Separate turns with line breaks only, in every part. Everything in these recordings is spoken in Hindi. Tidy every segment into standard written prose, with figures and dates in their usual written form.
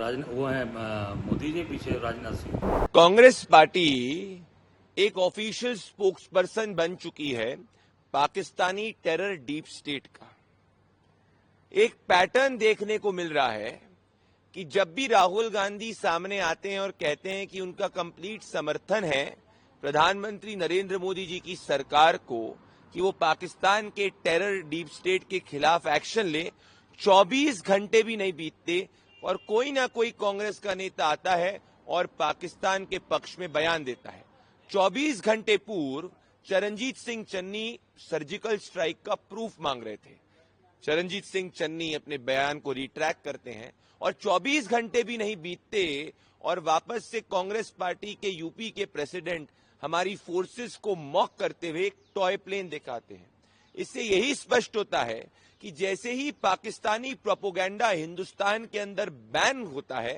वो हैं मोदी जी पीछे राजनाथ सिंह।
कांग्रेस पार्टी एक ऑफिशियल स्पोक्सपर्सन बन चुकी है पाकिस्तानी टेरर डीप स्टेट का। एक पैटर्न देखने को मिल रहा है कि जब भी राहुल गांधी सामने आते हैं और कहते हैं कि उनका कंप्लीट समर्थन है प्रधानमंत्री नरेंद्र मोदी जी की सरकार को कि वो पाकिस्तान के टेरर डीप स्टेट के खिलाफ एक्शन ले, 24 घंटे भी नहीं बीतते और कोई ना कोई कांग्रेस का नेता आता है और पाकिस्तान के पक्ष में बयान देता है। 24 घंटे पूर्व चरणजीत सिंह चन्नी सर्जिकल स्ट्राइक का प्रूफ मांग रहे थे। चरणजीत सिंह चन्नी अपने बयान को रिट्रैक्ट करते हैं और 24 घंटे भी नहीं बीतते और वापस से कांग्रेस पार्टी के यूपी के प्रेसिडेंट हमारी फोर्सेस को मॉक करते हुए एक टॉय प्लेन दिखाते हैं। इससे यही स्पष्ट होता है कि जैसे ही पाकिस्तानी प्रोपोगेंडा हिंदुस्तान के अंदर बैन होता है,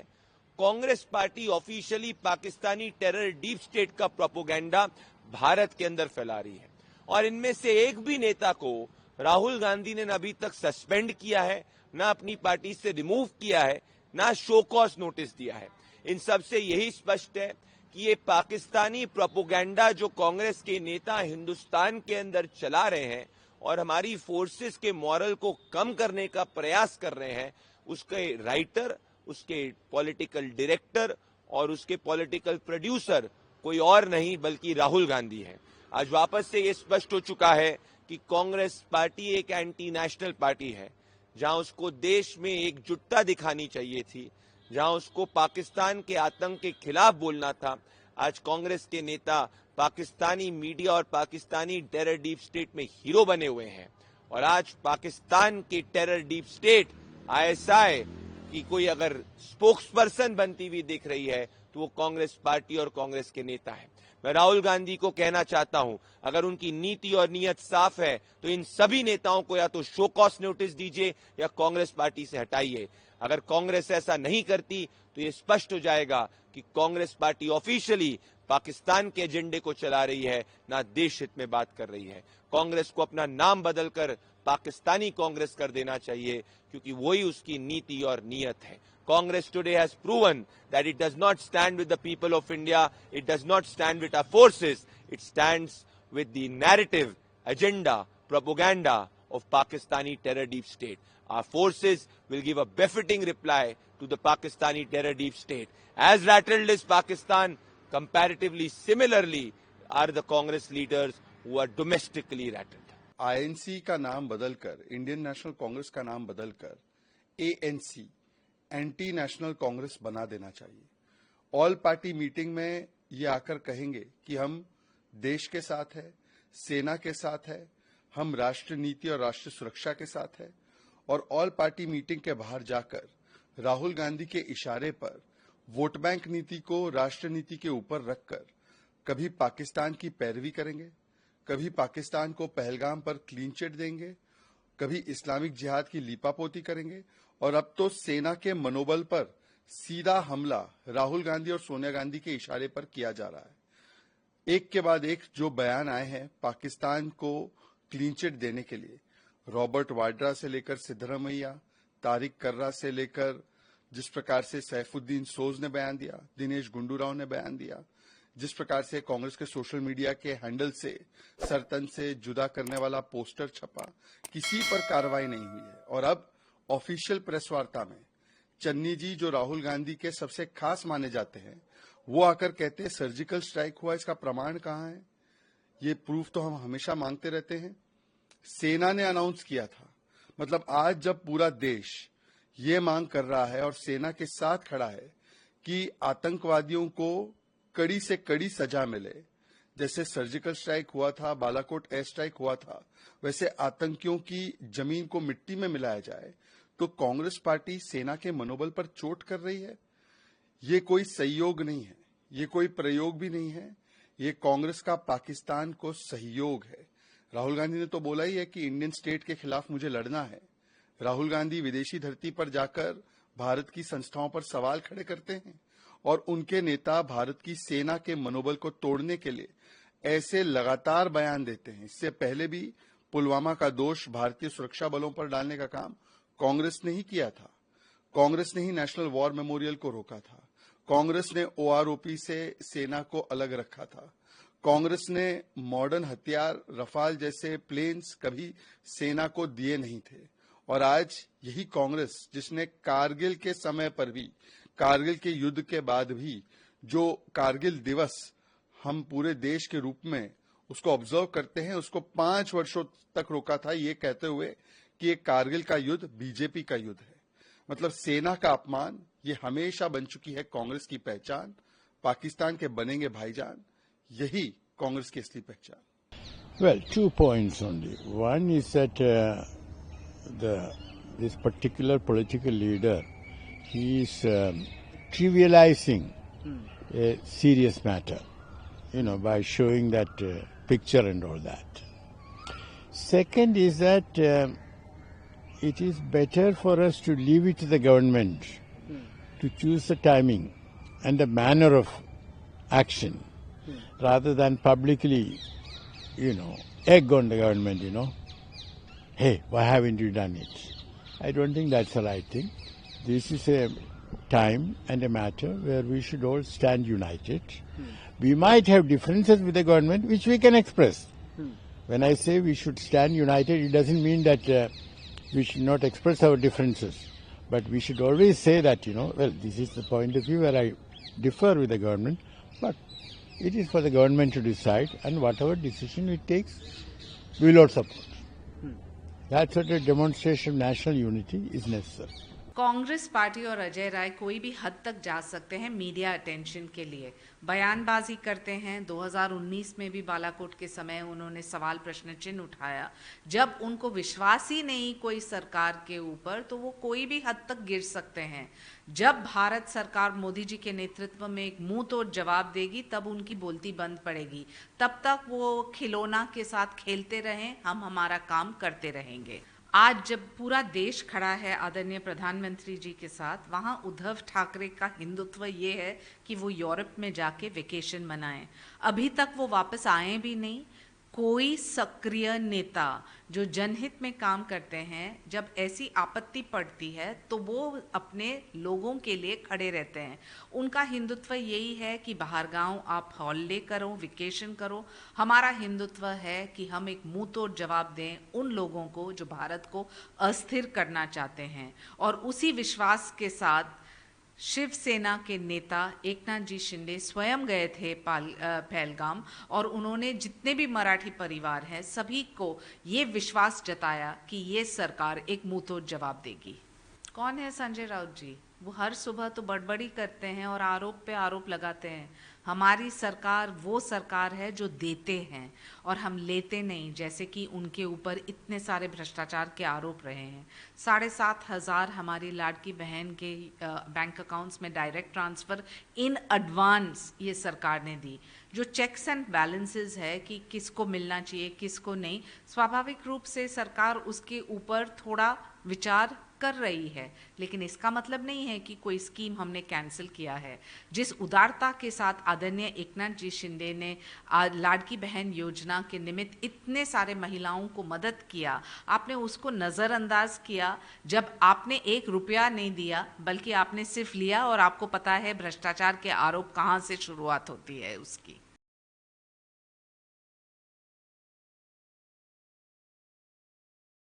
Congress party officially Pakistani terror deep state का प्रोपोगेंडा भारत के अंदर फैला रही है। और इनमें से एक भी नेता को राहुल गांधी ने न अभी तक सस्पेंड किया है, न अपनी पार्टी से रिमूव किया है, न शो कॉज नोटिस दिया है। इन सब से यही स्पष्ट है कि ये पाकिस्तानी प्रोपोगेंडा जो कांग्रेस के नेता हिंदुस्तान के अंदर चला रहे हैं और हमारी फोर्सेस के मॉरल को कम करने का प्रयास कर रहे हैं, उसके राइटर, उसके पॉलिटिकल डायरेक्टर और उसके पॉलिटिकल प्रोड्यूसर कोई और नहीं बल्कि राहुल गांधी है। आज वापस से ये स्पष्ट हो चुका है कि कांग्रेस पार्टी एक एंटी नेशनल पार्टी है। जहां उसको देश में एकजुटता दिखानी चाहिए थी, जहां उसको पाकिस्तान के आतंक के खिलाफ बोलना था, आज कांग्रेस के नेता पाकिस्तानी मीडिया और पाकिस्तानी टेरर डीप स्टेट में हीरो बने हुए हैं। और आज पाकिस्तान के टेरर डीप स्टेट आईएसआई की कोई अगर स्पोक्स पर्सन बनती हुई दिख रही है तो वो कांग्रेस पार्टी और कांग्रेस के नेता है। मैं राहुल गांधी को कहना चाहता हूं, अगर उनकी नीति और नीयत साफ है तो इन सभी नेताओं को या तो शो कॉज नोटिस दीजिए या कांग्रेस पार्टी से हटाइए। अगर कांग्रेस ऐसा नहीं करती तो ये स्पष्ट हो जाएगा कि कांग्रेस पार्टी ऑफिशियली पाकिस्तान के एजेंडे को चला रही है, ना देश हित में बात कर रही है। कांग्रेस को अपना नाम बदलकर पाकिस्तानी कांग्रेस कर देना चाहिए, क्योंकि वही उसकी नीति और नीयत है। Congress today has proven that it does not stand with the people of India, it does not stand with our forces, it stands with the narrative, agenda, propaganda of Pakistani terror deep state. Our forces will give a befitting reply to the Pakistani terror deep state. As rattled as Pakistan, comparatively similarly are the Congress leaders who are domestically rattled.
INC का नाम बदलकर, इंडियन नेशनल कांग्रेस का नाम बदलकर ANC एंटी नेशनल कांग्रेस बना देना चाहिए। ऑल पार्टी मीटिंग में ये आकर कहेंगे कि हम देश के साथ है, सेना के साथ है, हम राष्ट्र नीति और राष्ट्र सुरक्षा के साथ है, और ऑल पार्टी मीटिंग के बाहर जाकर राहुल गांधी के इशारे पर वोट बैंक नीति को राष्ट्र नीति के ऊपर रखकर कभी पाकिस्तान की पैरवी करेंगे, कभी पाकिस्तान को पहलगाम पर क्लीन चिट देंगे, कभी इस्लामिक जिहाद की लीपापोती करेंगे, और अब तो सेना के मनोबल पर सीधा हमला राहुल गांधी और सोनिया गांधी के इशारे पर किया जा रहा है। एक के बाद एक जो बयान आए हैं पाकिस्तान को क्लीन चिट देने के लिए, रॉबर्ट वाड्रा से लेकर सिद्धरमैया, तारिक कर्रा से लेकर जिस प्रकार से सैफुद्दीन सोज ने बयान दिया, दिनेश गुंडूराव ने बयान दिया, जिस प्रकार से कांग्रेस के सोशल मीडिया के हैंडल से सरतन से जुदा करने वाला पोस्टर छपा, किसी पर कार्रवाई नहीं हुई है। और अब ऑफिशियल प्रेस वार्ता में चन्नी जी, जो राहुल गांधी के सबसे खास माने जाते हैं, वो आकर कहते हैं सर्जिकल स्ट्राइक हुआ, इसका प्रमाण कहाँ है? ये प्रूफ तो हम हमेशा मांगते रहते हैं। सेना ने अनाउंस किया था, मतलब आज जब पूरा देश ये मांग कर रहा है और सेना के साथ खड़ा है कि आतंकवादियों को कड़ी से कड़ी सजा मिले, जैसे सर्जिकल स्ट्राइक हुआ था, बालाकोट एयर स्ट्राइक हुआ था, वैसे आतंकियों की जमीन को मिट्टी में मिलाया जाए, तो कांग्रेस पार्टी सेना के मनोबल पर चोट कर रही है। ये कोई संयोग नहीं है, ये कोई प्रयोग भी नहीं है, ये कांग्रेस का पाकिस्तान को सहयोग है। राहुल गांधी ने तो बोला ही है कि इंडियन स्टेट के खिलाफ मुझे लड़ना है। राहुल गांधी विदेशी धरती पर जाकर भारत की संस्थाओं पर सवाल खड़े करते हैं और उनके नेता भारत की सेना के मनोबल को तोड़ने के लिए ऐसे लगातार बयान देते हैं। इससे पहले भी पुलवामा का दोष भारतीय सुरक्षा बलों पर डालने का काम कांग्रेस ने ही किया था। कांग्रेस ने ही नेशनल वॉर मेमोरियल को रोका था। कांग्रेस ने ओआरओपी से सेना को अलग रखा था। कांग्रेस ने मॉडर्न हथियार रफाल जैसे प्लेन्स कभी सेना को दिए नहीं थे। और आज यही कांग्रेस जिसने कारगिल के समय पर भी, कारगिल के युद्ध के बाद भी, जो कारगिल दिवस हम पूरे देश के रूप में उसको ऑब्जर्व करते हैं, उसको 5 वर्षों तक रोका था, ये कहते हुए कि ये कारगिल का युद्ध बीजेपी का युद्ध है। मतलब सेना का अपमान ये हमेशा बन चुकी है कांग्रेस की पहचान। पाकिस्तान के बनेंगे भाईजान, यही कांग्रेस की असली पहचान।
Well, 2 points only. One is that this particular political leader, he is trivializing a serious matter, by showing that picture and all that. Second is that it is better for us to leave it to the government to choose the timing and the manner of action rather than publicly, egg on the government, hey, why haven't you done it? I don't think that's the right thing. This is a time and a matter where we should all stand united. We might have differences with the government, which we can express. When I say we should stand united, it doesn't mean that we should not express our differences. But we should always say that, well, this is the point of view where I differ with the government, but it is for the government to decide, and whatever decision it takes, we will all support. That sort of demonstration of national unity is necessary.
Congress party और अजय राय कोई भी हद तक जा सकते हैं मीडिया अटेंशन के लिए, बयानबाजी करते हैं। 2019 में भी बालाकोट के समय उन्होंने सवाल प्रश्न चिन्ह उठाया। जब उनको विश्वास ही नहीं कोई सरकार के ऊपर, तो वो कोई भी हद तक गिर सकते हैं। जब भारत सरकार मोदी जी के नेतृत्व में एक मुंह तोड़ जवाब देगी, तब उनकी बोलती बंद पड़ेगी। तब तक वो खिलौना के साथ खेलते रहें, हम हमारा काम करते रहेंगे। आज जब पूरा देश खड़ा है आदरणीय प्रधानमंत्री जी के साथ, वहां उद्धव ठाकरे का हिंदुत्व ये है कि वो यूरोप में जाके वेकेशन मनाएं। अभी तक वो वापस आए भी नहीं। कोई सक्रिय नेता जो जनहित में काम करते हैं, जब ऐसी आपत्ति पड़ती है तो वो अपने लोगों के लिए खड़े रहते हैं। उनका हिंदुत्व यही है कि बाहर गांव आप हॉलिडे करो, वेकेशन करो। हमारा हिंदुत्व है कि हम एक मुंह तोड़ जवाब दें उन लोगों को जो भारत को अस्थिर करना चाहते हैं। और उसी विश्वास के साथ शिवसेना के नेता एकनाथ जी शिंदे स्वयं गए थे पहलगाम, और उन्होंने जितने भी मराठी परिवार हैं सभी को ये विश्वास जताया कि ये सरकार एक मुंहतोड़ जवाब देगी। कौन है संजय राउत जी? वो हर सुबह तो बड़बड़ी करते हैं और आरोप पे आरोप लगाते हैं। हमारी सरकार वो सरकार है जो देते हैं और हम लेते नहीं, जैसे कि उनके ऊपर इतने सारे भ्रष्टाचार के आरोप रहे हैं। 7,500 हमारी लाडकी बहन के बैंक अकाउंट्स में डायरेक्ट ट्रांसफ़र इन एडवांस ये सरकार ने दी। जो चेक्स एंड बैलेंसेस है कि किसको मिलना चाहिए किसको नहीं, स्वाभाविक रूप से सरकार उसके ऊपर थोड़ा विचार कर रही है, लेकिन इसका मतलब नहीं है कि कोई स्कीम हमने कैंसिल किया है। जिस उदारता के साथ आदरणीय एकनाथ जी शिंदे ने लाडकी बहन योजना के निमित्त इतने सारे महिलाओं को मदद किया, आपने उसको नज़रअंदाज किया। जब आपने 1 रुपया नहीं दिया, बल्कि आपने सिर्फ लिया, और आपको पता है भ्रष्टाचार के आरोप कहाँ से शुरुआत होती है उसकी।